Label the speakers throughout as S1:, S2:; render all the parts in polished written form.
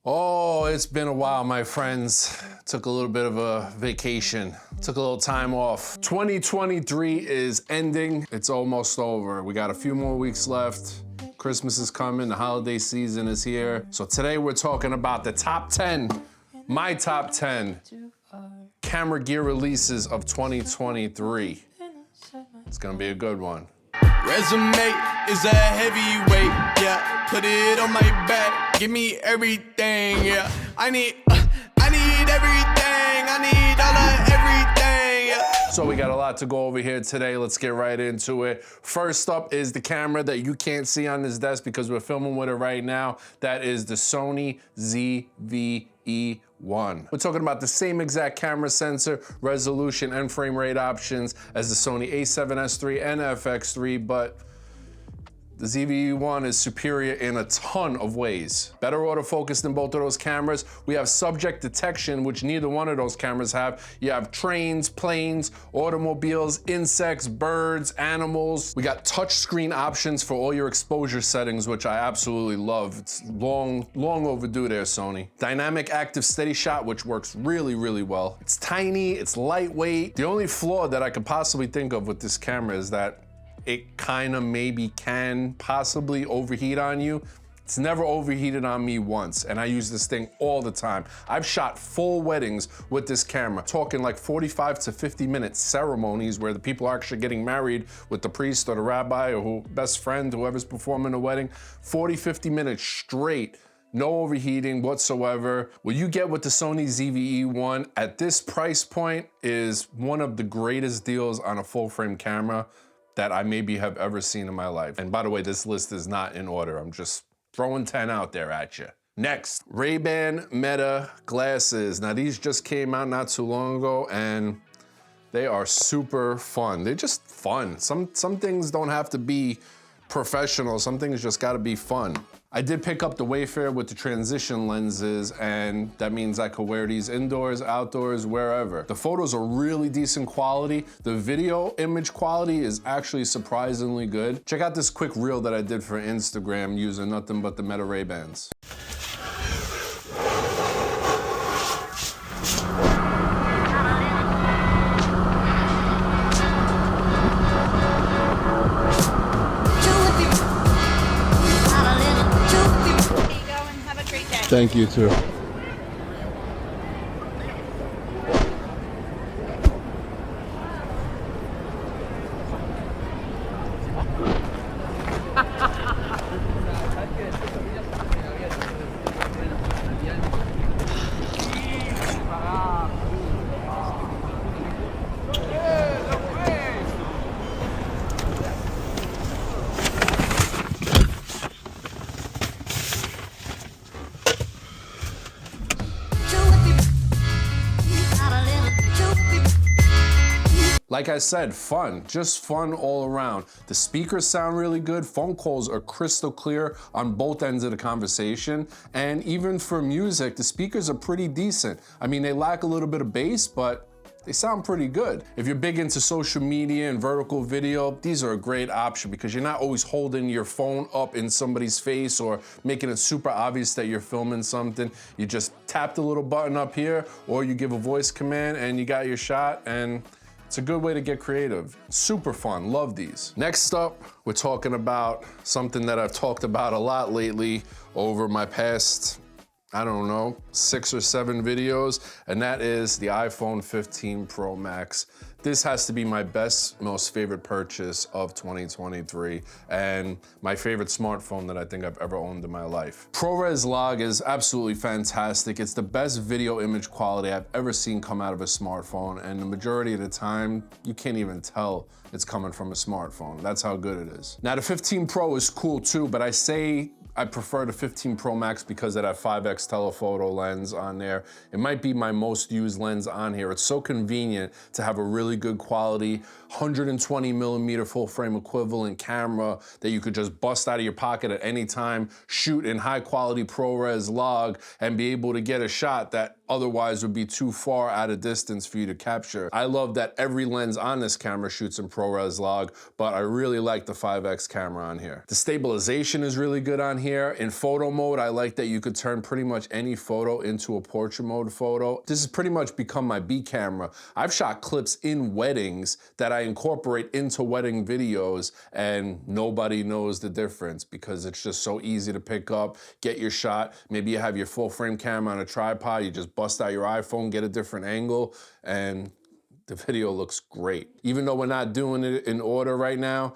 S1: Oh, it's been a while, my friends. Took a little bit of a vacation. Took a little time off. 2023 is ending. It's almost over. We got a few more weeks left. Christmas is coming, the holiday season is here. So today we're talking about the top 10, my top 10 camera gear releases of 2023. It's gonna be a good one.
S2: Resume is a heavyweight, yeah. Put it on my back, give me everything, yeah. I need everything, I need all of everything, yeah.
S1: So we got a lot to go over here today. Let's get right into it. First up is the camera that you can't see on this desk because we're filming with it right now. That is the Sony ZV-E1. We're talking about the same exact camera sensor, resolution, and frame rate options as the Sony a7S III and FX3, but the ZV-E1 is superior in a ton of ways. Better autofocus than both of those cameras. We have subject detection, which neither one of those cameras have. You have trains, planes, automobiles, insects, birds, animals. We got touch screen options for all your exposure settings, which I absolutely love. It's long overdue there, Sony. Dynamic active steady shot, which works really, really well. It's tiny, it's lightweight. The only flaw that I could possibly think of with this camera is that it kind of maybe can possibly overheat on you. It's never overheated on me once, and I use this thing all the time. I've shot full weddings with this camera, talking like 45 to 50-minute ceremonies where the people are actually getting married with the priest or the rabbi or best friend, whoever's performing the wedding. 40, 50 minutes straight. No overheating whatsoever. What you get with the Sony ZV-E1 at this price point is one of the greatest deals on a full frame camera that I maybe have ever seen in my life. And by the way, this list is not in order. I'm just throwing 10 out there at you. Next, Ray-Ban Meta glasses. Now these just came out not too long ago and they are super fun. They're just fun. Some things don't have to be professional. Some things just gotta be fun. I did pick up the Wayfarer with the transition lenses, and that means I could wear these indoors, outdoors, wherever. The photos are really decent quality. The video image quality is actually surprisingly good. Check out this quick reel that I did for Instagram using nothing but the Meta Ray-Bans.
S3: Thank you, too.
S1: Like I said, fun, just fun all around. The speakers sound really good. Phone calls are crystal clear on both ends of the conversation. And even for music, the speakers are pretty decent. I mean, they lack a little bit of bass, but they sound pretty good. If you're big into social media and vertical video, these are a great option because you're not always holding your phone up in somebody's face or making it super obvious that you're filming something. You just tap the little button up here, or you give a voice command and you got your shot, and it's a good way to get creative. Super fun, love these. Next up, we're talking about something that I've talked about a lot lately over my past, I don't know, 6 or 7 videos, and that is the iPhone 15 Pro Max. This has to be my best, most favorite purchase of 2023, and my favorite smartphone that I think I've ever owned in my life. ProRes log is absolutely fantastic. It's the best video image quality I've ever seen come out of a smartphone, and the majority of the time, you can't even tell it's coming from a smartphone. That's how good it is. Now, the 15 Pro is cool too, but I say I prefer the 15 Pro Max because of that 5x telephoto lens on there. It might be my most used lens on here. It's so convenient to have a really good quality 120mm full frame equivalent camera that you could just bust out of your pocket at any time, shoot in high quality ProRes log, and be able to get a shot that otherwise would be too far at a distance for you to capture. I love that every lens on this camera shoots in ProRes log, but I really like the 5X camera on here. The stabilization is really good on here. In photo mode, I like that you could turn pretty much any photo into a portrait mode photo. This has pretty much become my B camera. I've shot clips in weddings that I incorporate into wedding videos, and nobody knows the difference because it's just so easy to pick up, get your shot. Maybe you have your full frame camera on a tripod, you just bust out your iPhone, get a different angle, and the video looks great. Even though we're not doing it in order right now,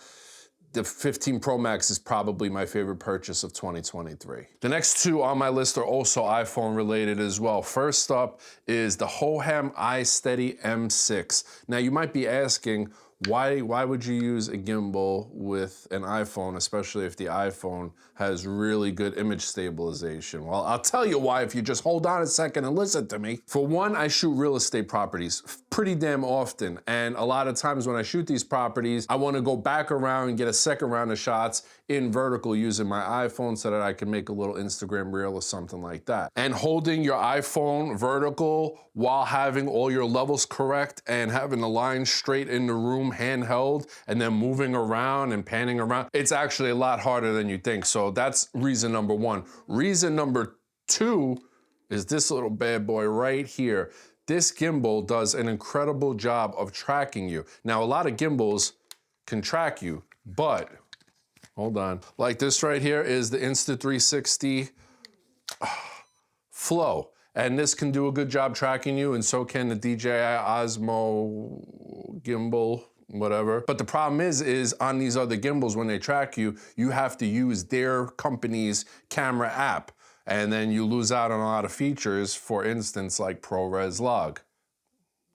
S1: the 15 Pro Max is probably my favorite purchase of 2023. The next two on my list are also iPhone related as well. First up is the Hohem iSteady M6. Now you might be asking, why would you use a gimbal with an iPhone, especially if the iPhone has really good image stabilization? Well, I'll tell you why if you just hold on a second and listen to me. For one, I shoot real estate properties pretty damn often. And a lot of times when I shoot these properties, I wanna go back around and get a second round of shots in vertical using my iPhone so that I can make a little Instagram reel or something like that. And holding your iPhone vertical while having all your levels correct and having the line straight in the room handheld and then moving around and panning around, it's actually a lot harder than you think. So that's reason number one. Reason number two is this little bad boy right here. This gimbal does an incredible job of tracking you. Now, a lot of gimbals can track you, but hold on. Like this right here is the Insta360 Flow. And this can do a good job tracking you, and so can the DJI Osmo gimbal, whatever. But the problem is on these other gimbals, when they track you, you have to use their company's camera app, and then you lose out on a lot of features, for instance, like ProRes log.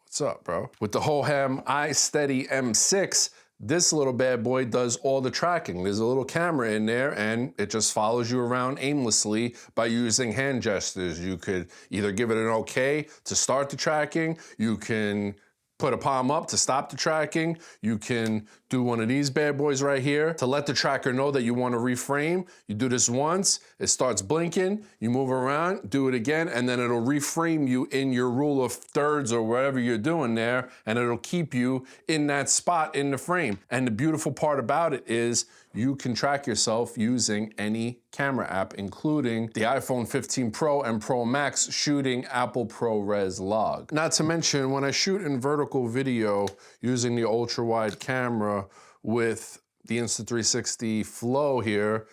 S1: What's up, bro? With the Hohem iSteady M6, this little bad boy does all the tracking. There's a little camera in there and it just follows you around aimlessly by using hand gestures. You could either give it an okay to start the tracking, you can put a palm up to stop the tracking, you can do one of these bad boys right here to let the tracker know that you want to reframe. You do this once, it starts blinking, you move around, do it again, and then it'll reframe you in your rule of thirds or whatever you're doing there, and it'll keep you in that spot in the frame. And the beautiful part about it is you can track yourself using any camera app, including the iPhone 15 Pro and Pro Max shooting Apple ProRes log. Not to mention, when I shoot in vertical video using the ultra wide camera with the Insta360 Flow here,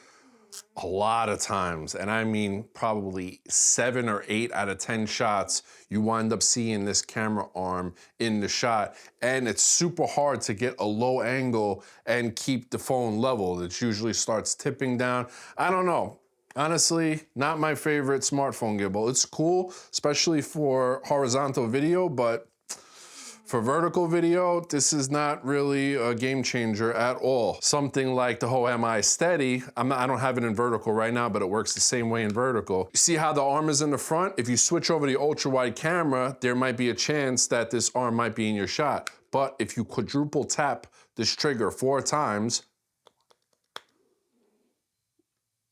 S1: a lot of times, and I mean probably 7 or 8 out of 10 shots, you wind up seeing this camera arm in the shot, and it's super hard to get a low angle and keep the phone level. It usually starts tipping down. I don't know. Honestly, not my favorite smartphone gimbal. It's cool, especially for horizontal video, but for vertical video, this is not really a game changer at all. Something like the Hohem iSteady, I don't have it in vertical right now, but it works the same way in vertical. You see how the arm is in the front? If you switch over the ultra wide camera, there might be a chance that this arm might be in your shot. But if you quadruple tap this trigger 4 times,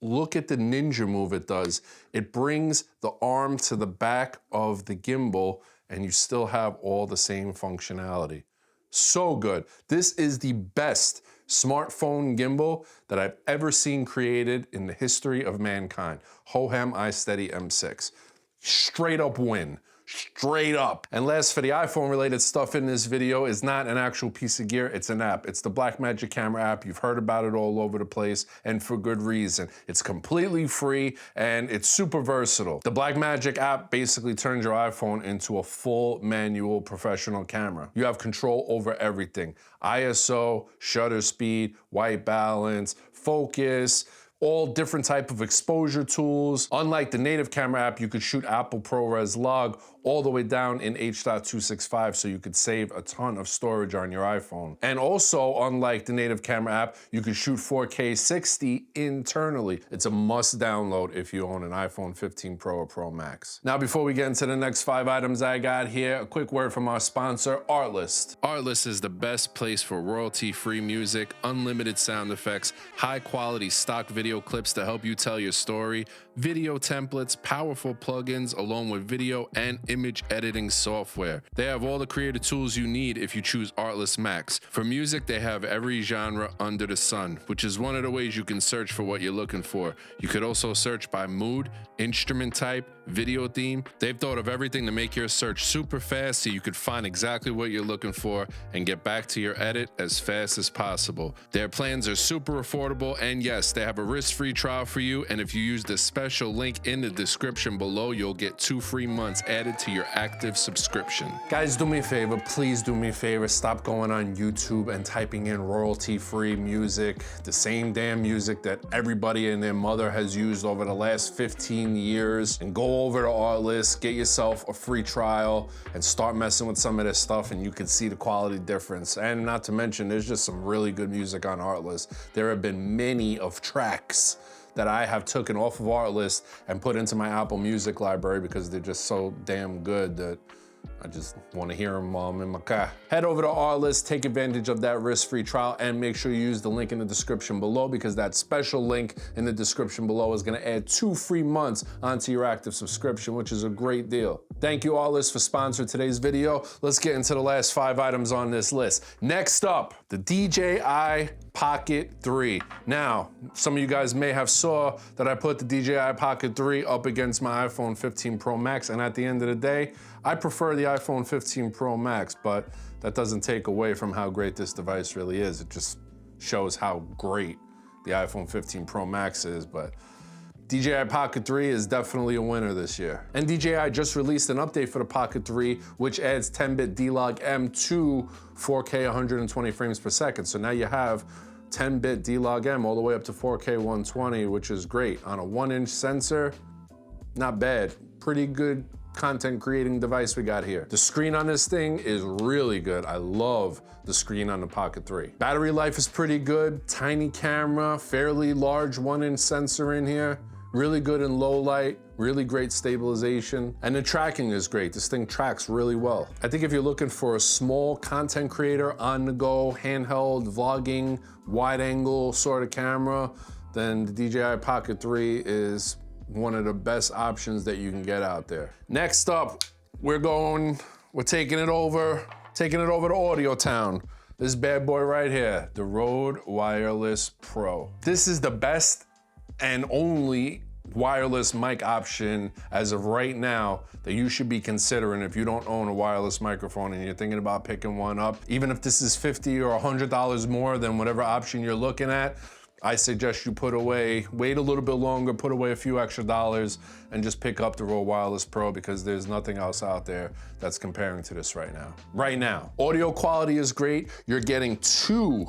S1: look at the ninja move it does. It brings the arm to the back of the gimbal and you still have all the same functionality. So good. This is the best smartphone gimbal that I've ever seen created in the history of mankind. Hohem iSteady M6. Straight up win. Straight up. And last, for the iPhone related stuff in this video, is not an actual piece of gear, it's an app. It's the Blackmagic camera app. You've heard about it all over the place, and for good reason. It's completely free and it's super versatile. The Blackmagic app basically turns your iPhone into a full manual professional camera. You have control over everything. ISO, shutter speed, white balance, focus, all different type of exposure tools. Unlike the native camera app, you could shoot Apple ProRes log all the way down in H.265, so you could save a ton of storage on your iPhone. And also, unlike the native camera app, you could shoot 4K 60 internally. It's a must download if you own an iPhone 15 Pro or Pro Max. Now, before we get into the next 5 items I got here, a quick word from our sponsor, Artlist. Artlist is the best place for royalty-free music, unlimited sound effects, high-quality stock video video clips to help you tell your story, video templates, powerful plugins, along with video and image editing software. They have all the creative tools you need if you choose Artlist Max. For music, they have every genre under the sun, which is one of the ways you can search for what you're looking for. You could also search by mood, instrument type, video theme. They've thought of everything to make your search super fast so you could find exactly what you're looking for and get back to your edit as fast as possible. Their plans are super affordable, and yes, they have a risk-free trial for you, and if you use the special link in the description below, you'll get 2 free months added to your active subscription. Guys, do me a favor, please do me a favor, stop going on YouTube and typing in royalty-free music, the same damn music that everybody and their mother has used over the last 15 years, and go over to Artlist, get yourself a free trial, and start messing with some of this stuff, and you can see the quality difference. And not to mention, there's just some really good music on Artlist. There have been many of tracks that I have taken off of Artlist and put into my Apple Music library because they're just so damn good that I just want to hear them while I'm in my car. Head over to Artlist, take advantage of that risk-free trial, and make sure you use the link in the description below, because that special link in the description below is going to add 2 free months onto your active subscription, which is a great deal. Thank you, Artlist, for sponsoring today's video. Let's get into the last 5 items on this list. Next up, the DJI Pocket 3. Now, some of you guys may have saw that I put the DJI Pocket 3 up against my iPhone 15 Pro Max, and at the end of the day, I prefer the iPhone 15 Pro Max, but that doesn't take away from how great this device really is. It just shows how great the iPhone 15 Pro Max is, but DJI Pocket 3 is definitely a winner this year. And DJI just released an update for the Pocket 3, which adds 10-bit D-Log M to 4K 120 frames per second. So now you have 10-bit D-Log M all the way up to 4K 120, which is great. On a 1-inch sensor, not bad. Pretty good content creating device we got here. The screen on this thing is really good. I love the screen on the Pocket 3. Battery life is pretty good. Tiny camera, fairly large 1-inch sensor in here. Really good in low light, really great stabilization, and the tracking is great. This thing tracks really well. I think if you're looking for a small content creator, on the go, handheld, vlogging, wide angle sort of camera, then the DJI Pocket 3 is one of the best options that you can get out there. Next up, we're taking it over to Audio Town. This bad boy right here, the Rode Wireless Pro. This is the best and only wireless mic option as of right now that you should be considering if you don't own a wireless microphone and you're thinking about picking one up. Even if this is $50 or $100 more than whatever option you're looking at, I suggest you wait a little bit longer, put away a few extra dollars, and just pick up the Rode Wireless Pro, because there's nothing else out there that's comparing to this right now. Right now, audio quality is great. You're getting 2,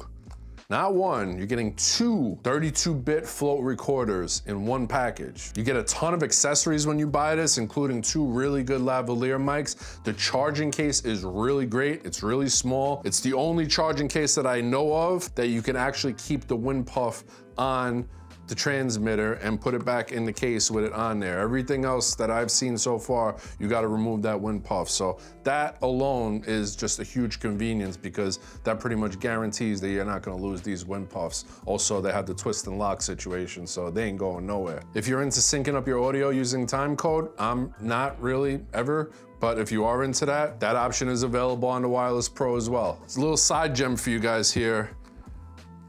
S1: not 1, you're getting 2 32-bit float recorders in one package. You get a ton of accessories when you buy this, including 2 really good lavalier mics. The charging case is really great. It's really small. It's the only charging case that I know of that you can actually keep the wind puff on the transmitter and put it back in the case with it on there. Everything else that I've seen so far, you gotta remove that wind puff. So that alone is just a huge convenience, because that pretty much guarantees that you're not gonna lose these wind puffs. Also, they have the twist and lock situation, so they ain't going nowhere. If you're into syncing up your audio using timecode, I'm not really ever, but if you are into that, that option is available on the Wireless Pro as well. It's a little side gem for you guys here.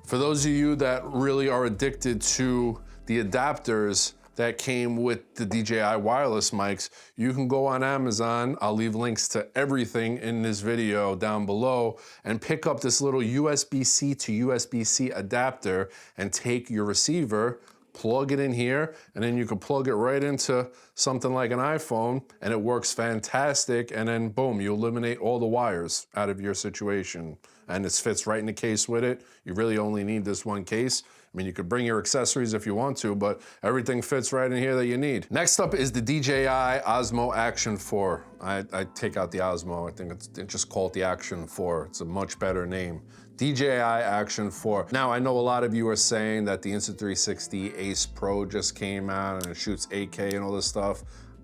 S1: For those of you that really are addicted to the adapters that came with the DJI wireless mics, you can go on Amazon. I'll leave links to everything in this video down below, and pick up this little USB-C to USB-C adapter and take your receiver, plug it in here, and then you can plug it right into something like an iPhone, and it works fantastic. And then boom, you eliminate all the wires out of your situation. And this fits right in the case with it. You really only need this one case. I mean, you could bring your accessories if you want to, but everything fits right in here that you need. Next up is the DJI Osmo Action 4. I take out the Osmo. I think it's just called the Action 4. It's a much better name. DJI Action 4. Now, I know a lot of you are saying that the Insta360 Ace Pro just came out and it shoots 8K and all this stuff.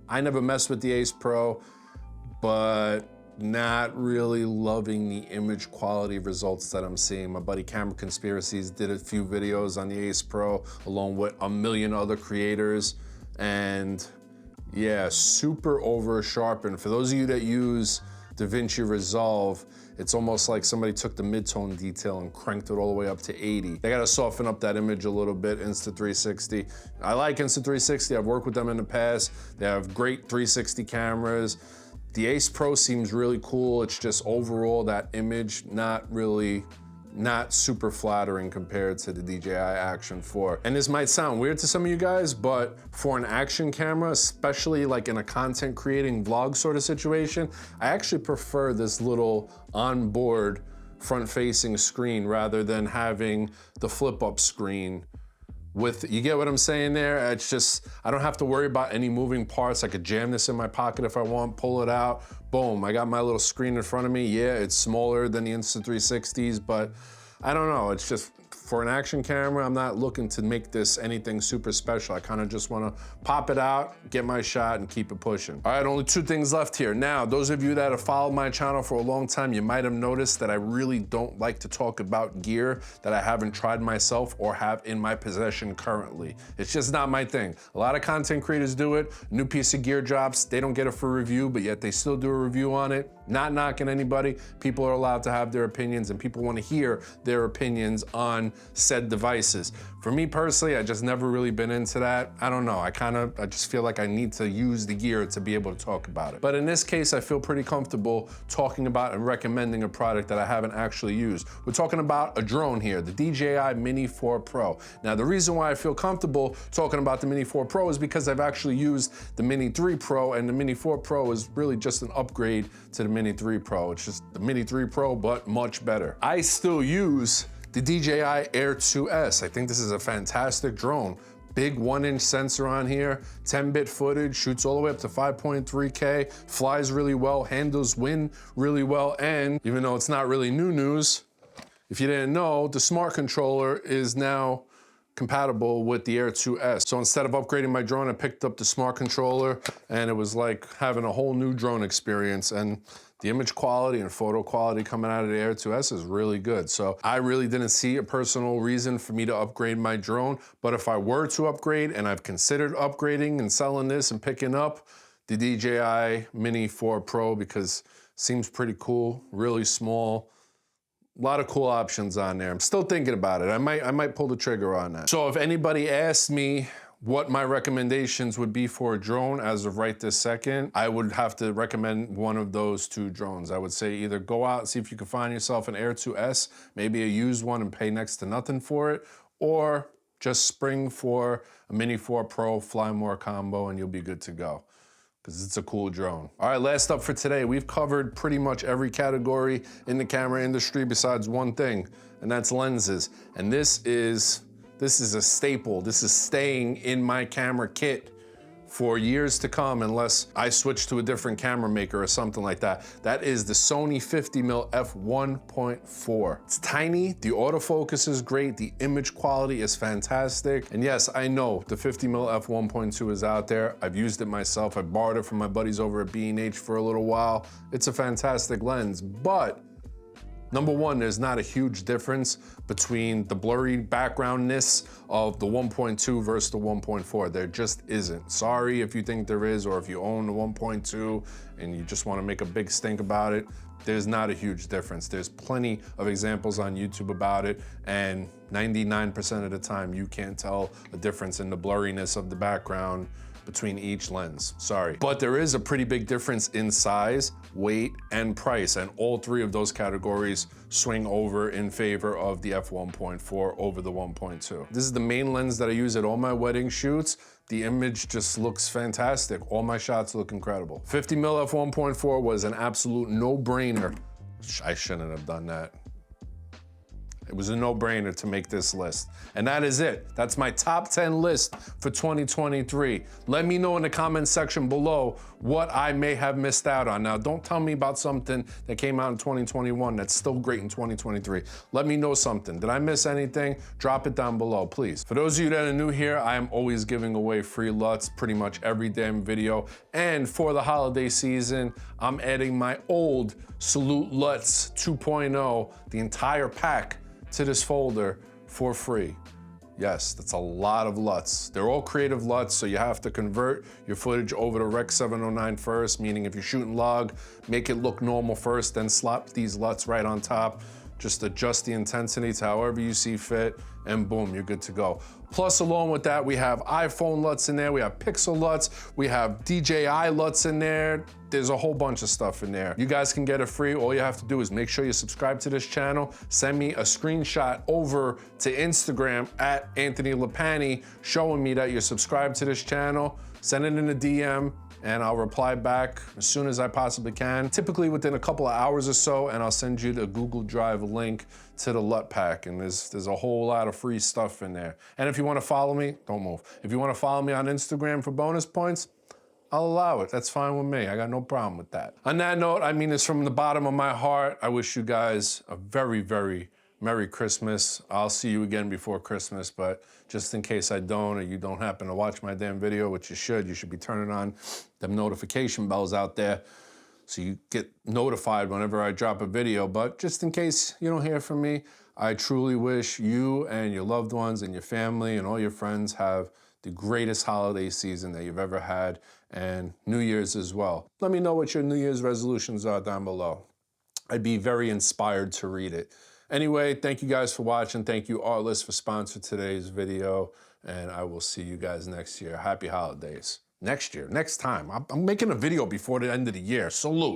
S1: I never messed with the Ace Pro, but not really loving the image quality results that I'm seeing. My buddy Camera Conspiracies did a few videos on the Ace Pro along with a million other creators, and yeah, super over sharpened. For those of you that use DaVinci Resolve, it's almost like somebody took the mid-tone detail and cranked it all the way up to 80. They gotta soften up that image a little bit, Insta360. I like Insta360, I've worked with them in the past. They have great 360 cameras. The Ace Pro seems really cool. It's just overall that image not super flattering compared to the DJI Action 4. And this might sound weird to some of you guys, but for an action camera, especially like in a content creating vlog sort of situation, I actually prefer this little onboard front-facing screen rather than having the flip-up screen with, you get what I'm saying there? It's just, I don't have to worry about any moving parts. I could jam this in my pocket if I want, pull it out, boom, I got my little screen in front of me. Yeah, it's smaller than the Insta360s, but I don't know, it's just, for an action camera, I'm not looking to make this anything super special. I kind of just want to pop it out, get my shot, and keep it pushing. All right, only 2 things left here. Now, those of you that have followed my channel for a long time, you might have noticed that I really don't like to talk about gear that I haven't tried myself or have in my possession currently. It's just not my thing. A lot of content creators do it. New piece of gear drops, they don't get it for review, but yet they still do a review on it. Not knocking anybody. People are allowed to have their opinions, and people want to hear their opinions on said devices. For me personally, I just never really been into that. I don't know, I just feel like I need to use the gear to be able to talk about it. But in this case, I feel pretty comfortable talking about and recommending a product that I haven't actually used. We're talking about a drone here, the DJI Mini 4 Pro. Now, the reason why I feel comfortable talking about the Mini 4 Pro is because I've actually used the Mini 3 Pro, and the Mini 4 Pro is really just an upgrade to the Mini 3 Pro. It's just the Mini 3 Pro, but much better. I still use the DJI Air 2S. I think this is a fantastic drone. Big 1-inch sensor on here, 10-bit footage, shoots all the way up to 5.3K, flies really well, handles wind really well, and even though it's not really new news, if you didn't know, the smart controller is now compatible with the Air 2S. So instead of upgrading my drone, I picked up the smart controller, and it was like having a whole new drone experience. And the image quality and photo quality coming out of the Air 2S is really good. So I really didn't see a personal reason for me to upgrade my drone, but if I were to upgrade, and I've considered upgrading and selling this and picking up the DJI Mini 4 Pro because it seems pretty cool, really small. A lot of cool options on there. I'm still thinking about it. I might pull the trigger on that. So if anybody asks me what my recommendations would be for a drone as of right this second, I would have to recommend one of those 2 drones. I would say either go out and see if you can find yourself an Air 2S, maybe a used one and pay next to nothing for it, or just spring for a Mini 4 Pro Fly More combo and you'll be good to go, because it's a cool drone. All right, last up for today, we've covered pretty much every category in the camera industry besides one thing, and that's lenses. And this is a staple. This is staying in my camera kit for years to come unless I switch to a different camera maker or something like that. That is the Sony 50mm f1.4. It's tiny, the autofocus is great, the image quality is fantastic. And yes, I know the 50mm f1.2 is out there. I've used it myself. I borrowed it from my buddies over at B&H for a little while. It's a fantastic lens, but number one, there's not a huge difference between the blurry backgroundness of the 1.2 versus the 1.4. There just isn't. Sorry if you think there is, or if you own the 1.2 and you just want to make a big stink about it. There's not a huge difference. There's plenty of examples on YouTube about it, and 99% of the time you can't tell a difference in the blurriness of the background between each lens, sorry. But there is a pretty big difference in size, weight, and price, and all 3 of those categories swing over in favor of the f1.4 over the 1.2. This is the main lens that I use at all my wedding shoots. The image just looks fantastic. All my shots look incredible. 50mm f1.4 was an absolute no-brainer. I shouldn't have done that. It was a no-brainer to make this list. And that is it. That's my top 10 list for 2023. Let me know in the comment section below what I may have missed out on. Now, don't tell me about something that came out in 2021 that's still great in 2023. Let me know something. Did I miss anything? Drop it down below, please. For those of you that are new here, I am always giving away free LUTs pretty much every damn video. And for the holiday season, I'm adding my old Salute LUTs 2.0, the entire pack, to this folder for free. Yes, that's a lot of LUTs. They're all creative LUTs, so you have to convert your footage over to Rec 709 first, meaning if you're shooting log, make it look normal first, then slap these LUTs right on top. Just adjust the intensity to however you see fit, and boom, you're good to go. Plus, along with that, we have iPhone LUTs in there, we have Pixel LUTs, we have DJI LUTs in there. There's a whole bunch of stuff in there. You guys can get it free. All you have to do is make sure you subscribe to this channel, send me a screenshot over to Instagram at Anthony Lapani showing me that you're subscribed to this channel, send it in a DM, and I'll reply back as soon as I possibly can, typically within a couple of hours or so, and I'll send you the Google Drive link to the LUT pack, and there's a whole lot of free stuff in there. And if you wanna follow me, don't move. If you wanna follow me on Instagram for bonus points, I'll allow it, that's fine with me. I got no problem with that. On that note, I mean this from the bottom of my heart. I wish you guys a very, very Merry Christmas. I'll see you again before Christmas, but just in case I don't, or you don't happen to watch my damn video, which you should be turning on them notification bells out there so you get notified whenever I drop a video. But just in case you don't hear from me, I truly wish you and your loved ones and your family and all your friends have the greatest holiday season that you've ever had, and New Year's as well. Let me know what your New Year's resolutions are down below. I'd be very inspired to read it. Anyway, thank you guys for watching. Thank you, Artlist, for sponsoring today's video, and I will see you guys next year. Happy holidays. Next year, next time. I'm making a video before the end of the year. Salute.